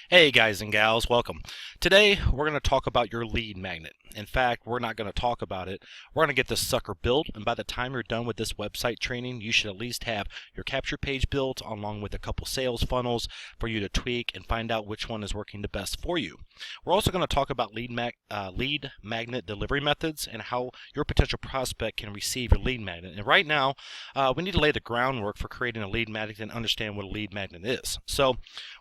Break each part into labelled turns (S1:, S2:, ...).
S1: Hey guys and gals, welcome. Today we're going to talk about your lead magnet. In fact, we're not going to talk about it. We're going to get this sucker built, and by the time you're done with this website training, you should at least have your capture page built along with a couple sales funnels for you to tweak and find out which one is working the best for you. We're also going to talk about lead magnet delivery methods and how your potential prospect can receive your lead magnet. And right now, we need to lay the groundwork for creating a lead magnet and understand what a lead magnet is. So,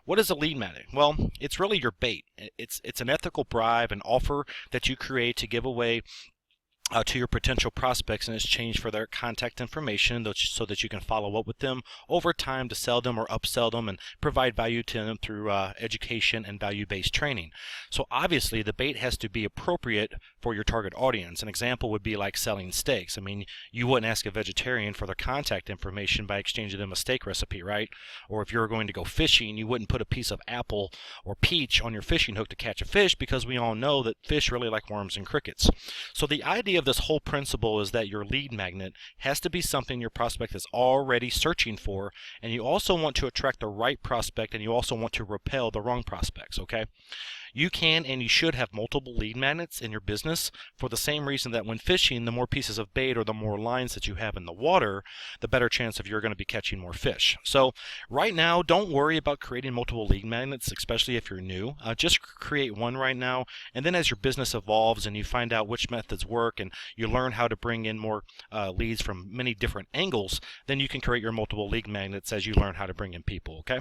S1: what is a lead magnet? Well, it's really your bait. It's an ethical bribe, an offer that you create to give away to your potential prospects in exchange for their contact information so that you can follow up with them over time to sell them or upsell them and provide value to them through education and value-based training. So obviously the bait has to be appropriate for your target audience. An example would be like selling steaks. I mean, you wouldn't ask a vegetarian for their contact information by exchanging them a steak recipe, right? Or if you were going to go fishing, you wouldn't put a piece of apple or peach on your fishing hook to catch a fish, because we all know that fish really like worms and crickets. So the idea of this whole principle is that your lead magnet has to be something your prospect is already searching for, and you also want to attract the right prospect, and you also want to repel the wrong prospects, okay? You can and you should have multiple lead magnets in your business for the same reason that when fishing, the more pieces of bait or the more lines that you have in the water, the better chance of you're going to be catching more fish. So right now, don't worry about creating multiple lead magnets, especially if you're new. Just create one right now, and then as your business evolves and you find out which methods work and you learn how to bring in more leads from many different angles, then you can create your multiple lead magnets as you learn how to bring in people, okay?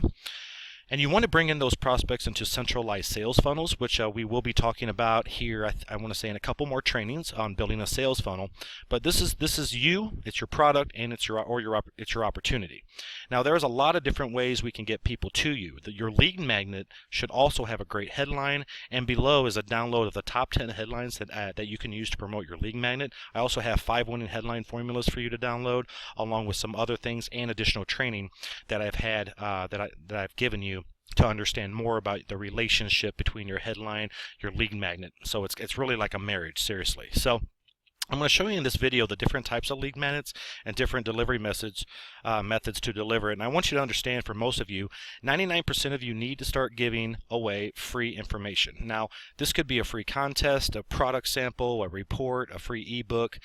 S1: And you want to bring in those prospects into centralized sales funnels, which we will be talking about here, I want to say, in a couple more trainings on building a sales funnel. But this is you, it's your product, and it's your opportunity. Now, there's a lot of different ways we can get people to you. Your lead magnet should also have a great headline, and below is a download of the top 10 headlines that you can use to promote your lead magnet. I also have 5 winning headline formulas for you to download, along with some other things and additional training that I've had that I've given you to understand more about the relationship between your headline, your lead magnet. So it's really like a marriage, seriously. So I'm going to show you in this video the different types of lead magnets and different delivery methods to deliver it. And I want you to understand, for most of you, 99% of you need to start giving away free information. Now, this could be a free contest, a product sample, a report, a free ebook,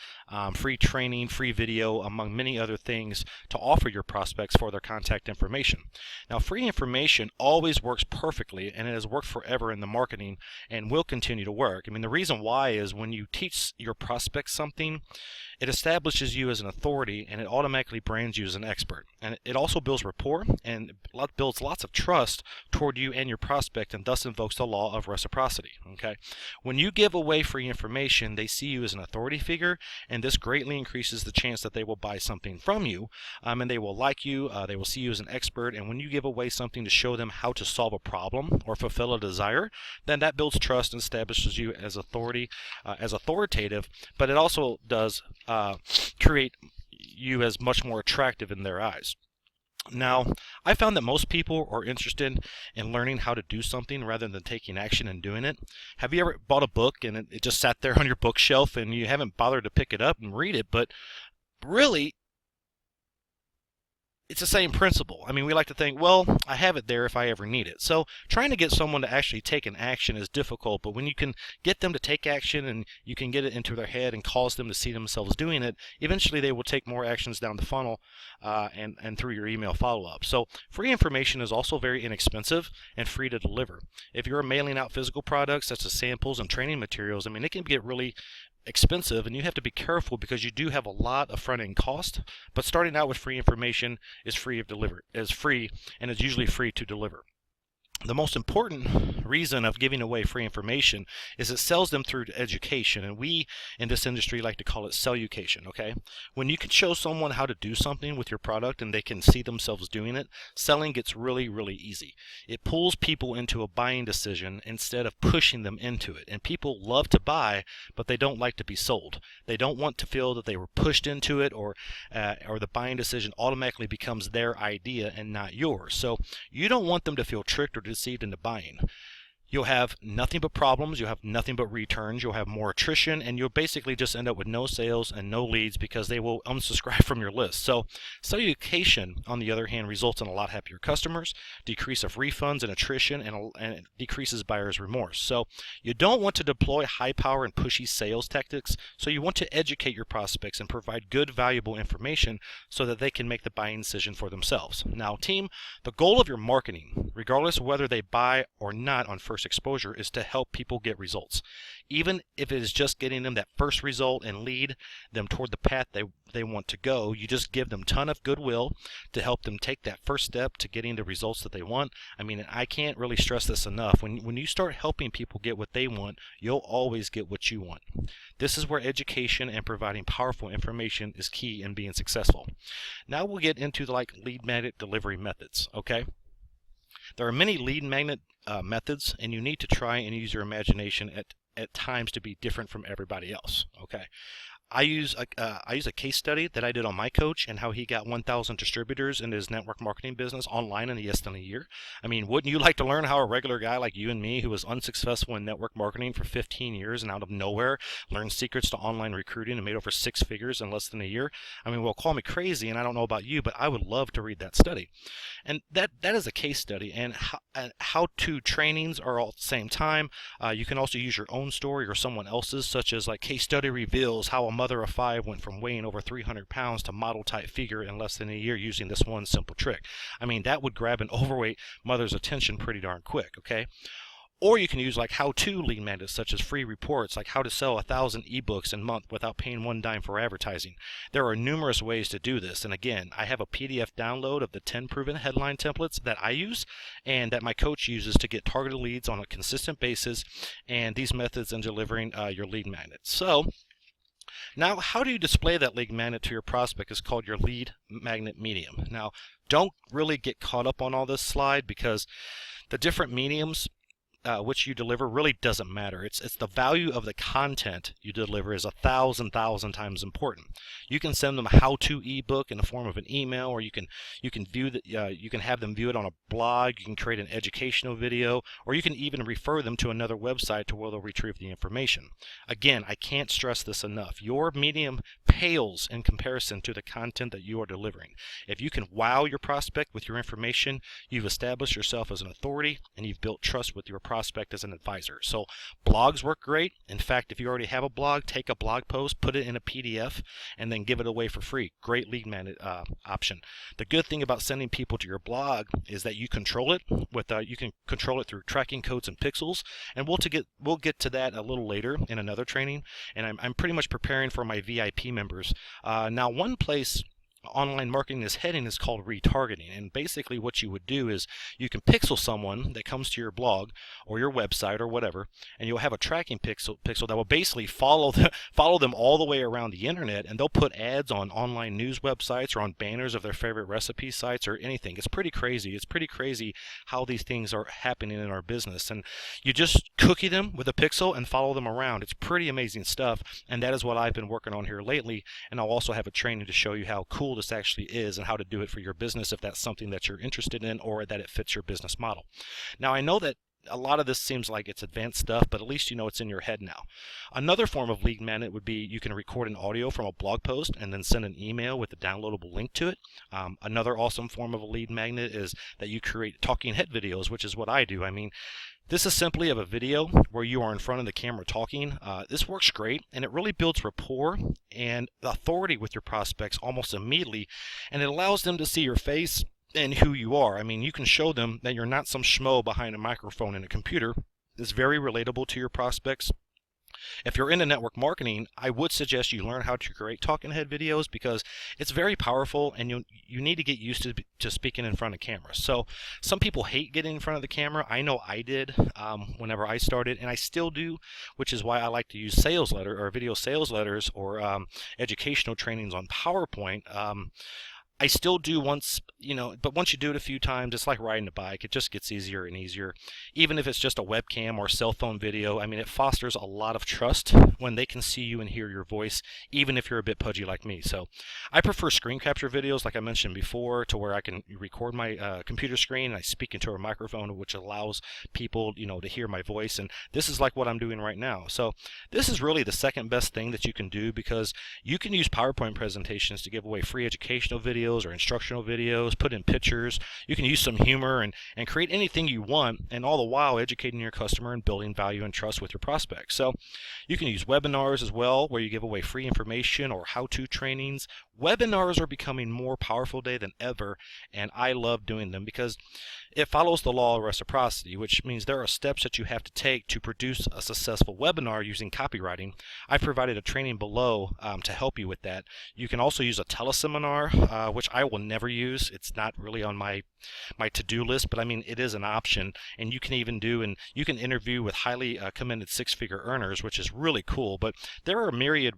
S1: free training, free video, among many other things to offer your prospects for their contact information. Now, free information always works perfectly, and it has worked forever in the marketing and will continue to work. I mean, the reason why is when you teach your prospects something, it establishes you as an authority, and it automatically brands you as an expert. And it also builds rapport and builds lots of trust toward you and your prospect, and thus invokes the law of reciprocity. Okay, when you give away free information, they see you as an authority figure, and this greatly increases the chance that they will buy something from you, and they will like you. They will see you as an expert, and when you give away something to show them how to solve a problem or fulfill a desire, then that builds trust and establishes you as authority, as authoritative. But it also does create you as much more attractive in their eyes. Now, I found that most people are interested in learning how to do something rather than taking action and doing it. Have you ever bought a book and it just sat there on your bookshelf and you haven't bothered to pick it up and read it, but really it's the same principle? I mean, we like to think, well, I have it there if I ever need it. So trying to get someone to actually take an action is difficult, but when you can get them to take action and you can get it into their head and cause them to see themselves doing it, eventually they will take more actions down the funnel and through your email follow-up. So free information is also very inexpensive and free to deliver. If you're mailing out physical products such as samples and training materials, I mean, it can get really expensive, and you have to be careful because you do have a lot of front-end cost. But starting out with free information is free and is usually free to deliver. The most important reason of giving away free information is it sells them through education, and we in this industry like to call it sellucation, okay? When you can show someone how to do something with your product and they can see themselves doing it, selling gets really, really easy. It pulls people into a buying decision instead of pushing them into it. And people love to buy, but they don't like to be sold. They don't want to feel that they were pushed into it, or the buying decision automatically becomes their idea and not yours. So you don't want them to feel tricked or deceived into buying. you'll have nothing but problems, you'll have nothing but returns, you'll have more attrition, and you'll basically just end up with no sales and no leads because they will unsubscribe from your list. So salutation, on the other hand, results in a lot happier customers, decrease of refunds and attrition, and it decreases buyer's remorse. So you don't want to deploy high power and pushy sales tactics, so you want to educate your prospects and provide good, valuable information so that they can make the buying decision for themselves. Now, team, the goal of your marketing, regardless of whether they buy or not on first exposure, is to help people get results. Even if it is just getting them that first result and lead them toward the path they want to go, you just give them a ton of goodwill to help them take that first step to getting the results that they want. I mean, I can't really stress this enough. When you start helping people get what they want, you'll always get what you want. This is where education and providing powerful information is key in being successful. Now we'll get into the lead magnet delivery methods, okay? There are many lead magnet methods, and you need to try and use your imagination at times to be different from everybody else, okay? I use a case study that I did on my coach and how he got 1,000 distributors in his network marketing business online in less than a year. I mean, wouldn't you like to learn how a regular guy like you and me, who was unsuccessful in network marketing for 15 years and out of nowhere learned secrets to online recruiting and made over 6 figures in less than a year? I mean, well, call me crazy, and I don't know about you, but I would love to read that study. And that is a case study, and how-to trainings are all at the same time. You can also use your own story or someone else's, such as like case study reveals how a mother of 5 went from weighing over 300 pounds to model type figure in less than a year using this one simple trick. I mean, that would grab an overweight mother's attention pretty darn quick, okay? Or you can use like how-to lead magnets, such as free reports, like how to sell 1,000 ebooks in a month without paying 1 dime for advertising. There are numerous ways to do this, and again, I have a PDF download of the 10 proven headline templates that I use and that my coach uses to get targeted leads on a consistent basis, and these methods in delivering your lead magnet. So now, how do you display that lead magnet to your prospect is called your lead magnet medium. Now, don't really get caught up on all this slide because the different mediums which you deliver really doesn't matter. It's the value of the content you deliver is 1,000 times important. You can send them a how-to ebook in the form of an email, or you can view that you can have them view it on a blog. You can create an educational video, or you can even refer them to another website to where they'll retrieve the information. Again, I can't stress this enough. Your medium pales in comparison to the content that you are delivering. If you can wow your prospect with your information, you've established yourself as an authority and you've built trust with your prospect as an advisor. So blogs work great. In fact, if you already have a blog, take a blog post, put it in a PDF, and then give it away for free. Great lead magnet option. The good thing about sending people to your blog is that you control it with you can control it through tracking codes and pixels, and we'll get to that a little later in another training. And I'm pretty much preparing for my VIP members. Now, one place online marketing is heading is called retargeting, and basically what you would do is you can pixel someone that comes to your blog or your website or whatever, and you'll have a tracking pixel that will basically follow them all the way around the internet, and they'll put ads on online news websites or on banners of their favorite recipe sites or anything. It's pretty crazy how these things are happening in our business, and you just cookie them with a pixel and follow them around. It's pretty amazing stuff, and that is what I've been working on here lately, and I'll also have a training to show you how cool this actually is and how to do it for your business if that's something that you're interested in or that it fits your business model. Now, I know that a lot of this seems like it's advanced stuff, but at least you know it's in your head now. Another form of lead magnet would be you can record an audio from a blog post and then send an email with a downloadable link to it. Another awesome form of a lead magnet is that you create talking head videos, which is what I do. I mean, this is simply of a video where you are in front of the camera talking. This works great, and it really builds rapport and authority with your prospects almost immediately, and it allows them to see your face and who you are. I mean, you can show them that you're not some schmo behind a microphone and a computer. It's very relatable to your prospects. If you're into network marketing, I would suggest you learn how to create talking head videos because it's very powerful, and you need to get used to speaking in front of cameras. So some people hate getting in front of the camera. I know I did whenever I started, and I still do, which is why I like to use sales letter or video sales letters or educational trainings on PowerPoint. I still do once, but once you do it a few times, it's like riding a bike. It just gets easier and easier. Even if it's just a webcam or cell phone video, I mean, it fosters a lot of trust when they can see you and hear your voice, even if you're a bit pudgy like me. So I prefer screen capture videos, like I mentioned before, to where I can record my computer screen and I speak into a microphone, which allows people, to hear my voice. And this is like what I'm doing right now. So this is really the second best thing that you can do, because you can use PowerPoint presentations to give away free educational videos or instructional videos, put in pictures. You can use some humor and create anything you want, and all the while educating your customer and building value and trust with your prospects. So you can use webinars as well, where you give away free information or how-to trainings. Webinars are becoming more powerful today than ever, and I love doing them because it follows the law of reciprocity, which means there are steps that you have to take to produce a successful webinar using copywriting. I've provided a training below to help you with that. You can also use a teleseminar, which I will never use. It's not really on my to-do list, but I mean, it is an option, and you can even you can interview with highly commended six-figure earners, which is really cool. But there are myriad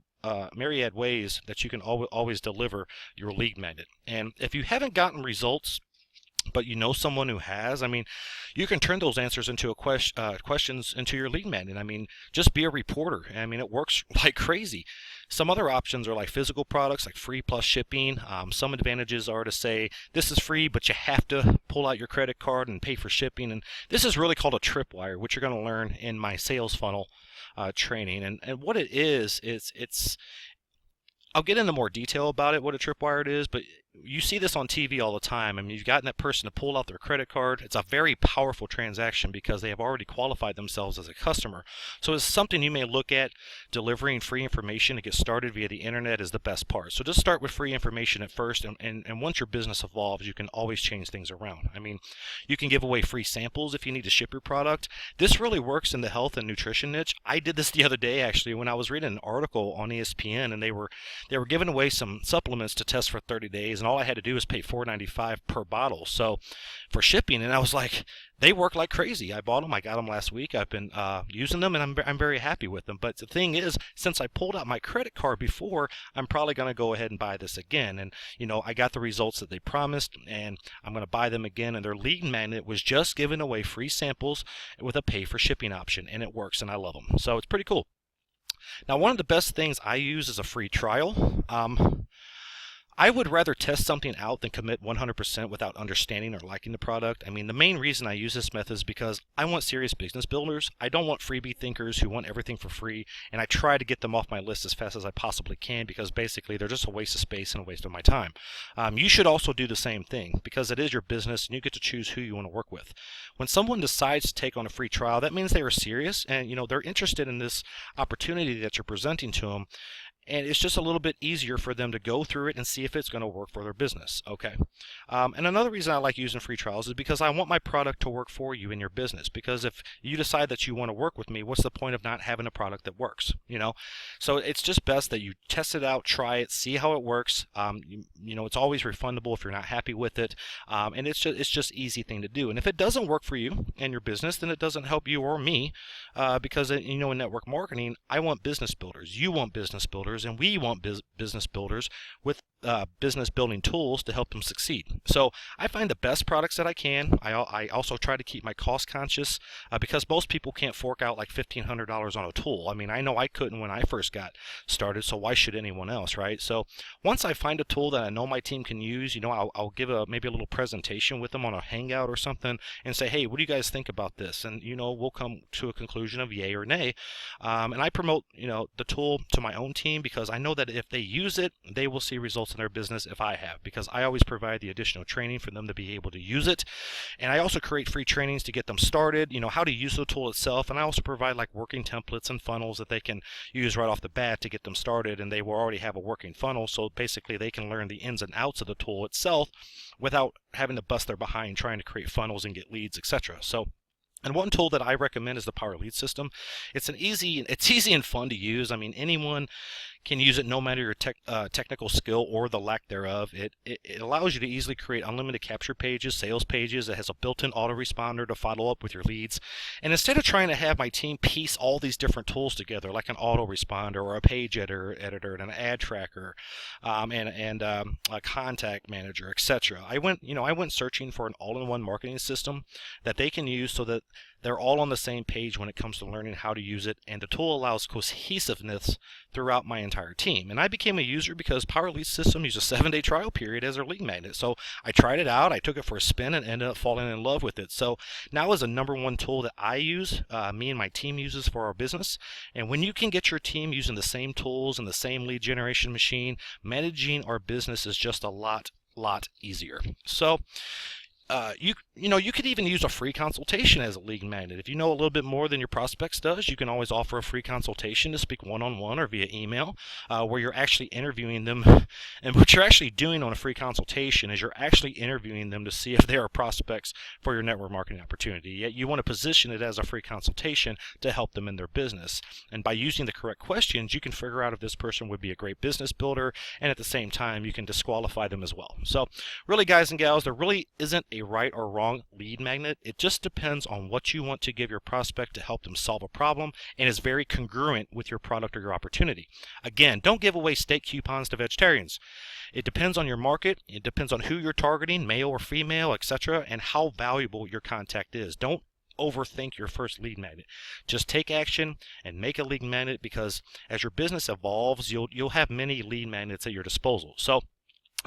S1: ways that you can always deliver your lead magnet. And if you haven't gotten results, but you know someone who has, I mean, you can turn those answers into questions into your lead magnet. I mean, just be a reporter. I mean, it works like crazy. Some other options are like physical products, like free plus shipping. Some advantages are to say, this is free, but you have to pull out your credit card and pay for shipping. And this is really called a tripwire, which you're going to learn in my sales funnel training. And what it is it's I'll get into more detail about it, what a tripwire it is, but you see this on TV all the time. I mean, you've gotten that person to pull out their credit card. It's a very powerful transaction because they have already qualified themselves as a customer. So it's something you may look at. Delivering free information to get started via the internet is the best part. So just start with free information at first, and once your business evolves, you can always change things around. I mean, you can give away free samples if you need to ship your product. This really works in the health and nutrition niche. I did this the other day, actually, when I was reading an article on ESPN, and they were giving away some supplements to test for 30 days, and all I had to do was pay $4.95 per bottle. So for shipping, and I was like, they work like crazy. I bought them. I got them last week. I've been using them, and I'm very happy with them. But the thing is, since I pulled out my credit card before, I'm probably going to go ahead and buy this again. And I got the results that they promised, and I'm going to buy them again. And their lead magnet was just giving away free samples with a pay for shipping option, and it works, and I love them. So it's pretty cool. Now, one of the best things I use is a free trial. I would rather test something out than commit 100% without understanding or liking the product. I mean, the main reason I use this method is because I want serious business builders. I don't want freebie thinkers who want everything for free, and I try to get them off my list as fast as I possibly can because basically they're just a waste of space and a waste of my time. You should also do the same thing because it is your business and you get to choose who you want to work with. When someone decides to take on a free trial, that means they are serious and they're interested in this opportunity that you're presenting to them. And it's just a little bit easier for them to go through it and see if it's going to work for their business. Okay. And another reason I like using free trials is because I want my product to work for you in your business. Because if you decide that you want to work with me, what's the point of not having a product that works? So it's just best that you test it out, try it, see how it works. It's always refundable if you're not happy with it. And it's just easy thing to do. And if it doesn't work for you and your business, then it doesn't help you or me. Because in network marketing, I want business builders. You want business builders. And we want business builders with business building tools to help them succeed. So I find the best products that I can. I also try to keep my cost conscious because most people can't fork out like $1,500 on a tool. I mean, I know I couldn't when I first got started, so why should anyone else, right? So once I find a tool that I know my team can use, I'll give maybe a little presentation with them on a hangout or something and say, hey, what do you guys think about this? And we'll come to a conclusion of yay or nay. And I promote the tool to my own team because I know that if they use it, they will see results in their business if I have, because I always provide the additional training for them to be able to use it. And I also create free trainings to get them started, how to use the tool itself. And I also provide like working templates and funnels that they can use right off the bat to get them started, and they will already have a working funnel. So basically they can learn the ins and outs of the tool itself without having to bust their behind trying to create funnels and get leads, etc. And one tool that I recommend is the Power Lead System. It's easy and fun to use. I mean, anyone can use it no matter your technical skill or the lack thereof. It allows you to easily create unlimited capture pages, sales pages. It has a built-in autoresponder to follow up with your leads. And instead of trying to have my team piece all these different tools together, like an autoresponder or a page editor and an ad tracker, and a contact manager, etc., I went searching for an all-in-one marketing system that they can use so that they're all on the same page when it comes to learning how to use it, and the tool allows cohesiveness throughout my entire team. And I became a user because Power Lead System used a 7-day trial period as their lead magnet. So I tried it out, I took it for a spin, and ended up falling in love with it. So now is the #1 tool that I use, me and my team uses for our business. And when you can get your team using the same tools and the same lead generation machine, managing our business is just a lot easier. So you could even use a free consultation as a lead magnet. If you know a little bit more than your prospects does, you can always offer a free consultation to speak one-on-one or via email, where you're actually interviewing them. And what you're actually doing on a free consultation is you're actually interviewing them to see if they are prospects for your network marketing opportunity. Yet you want to position it as a free consultation to help them in their business. And by using the correct questions, you can figure out if this person would be a great business builder, and at the same time, you can disqualify them as well. So really, guys and gals, there really isn't a right or wrong lead magnet. It just depends on what you want to give your prospect to help them solve a problem, and is very congruent with your product or your opportunity. Again, don't give away steak coupons to vegetarians. It depends on your market, it depends on who you're targeting, male or female, etc., and how valuable your contact is. Don't overthink your first lead magnet. Just take action and make a lead magnet, because as your business evolves, you'll have many lead magnets at your disposal. So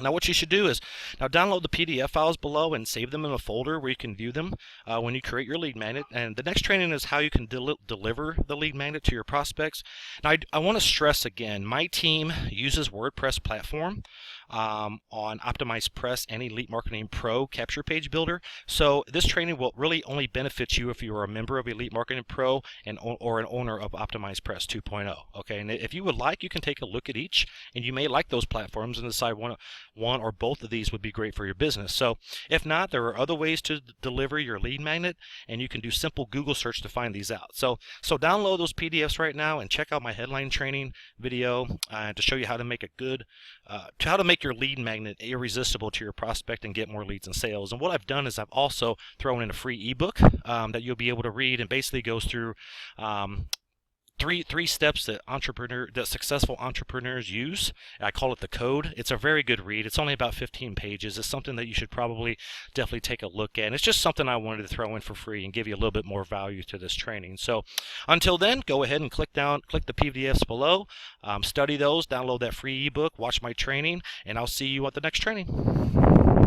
S1: now what you should do is now download the PDF files below and save them in a folder where you can view them when you create your lead magnet. And the next training is how you can deliver the lead magnet to your prospects. Now I want to stress again, my team uses WordPress platform on OptimizePress and Elite Marketing Pro Capture Page Builder. So this training will really only benefit you if you are a member of Elite Marketing Pro or an owner of OptimizePress 2.0. Okay, and if you would like, you can take a look at each, and you may like those platforms and decide one or both of these would be great for your business. So if not, there are other ways to deliver your lead magnet, and you can do simple Google search to find these out. So download those PDFs right now and check out my headline training video to show you how to make your lead magnet irresistible to your prospect and get more leads and sales. And what I've done is I've also thrown in a free ebook that you'll be able to read, and basically goes through three steps that successful entrepreneurs use. I call it the code. It's a very good read. It's only about 15 pages. It's something that you should probably definitely take a look at. And it's just something I wanted to throw in for free and give you a little bit more value to this training. So until then, go ahead and click the PDFs below, study those, download that free ebook, watch my training, and I'll see you at the next training.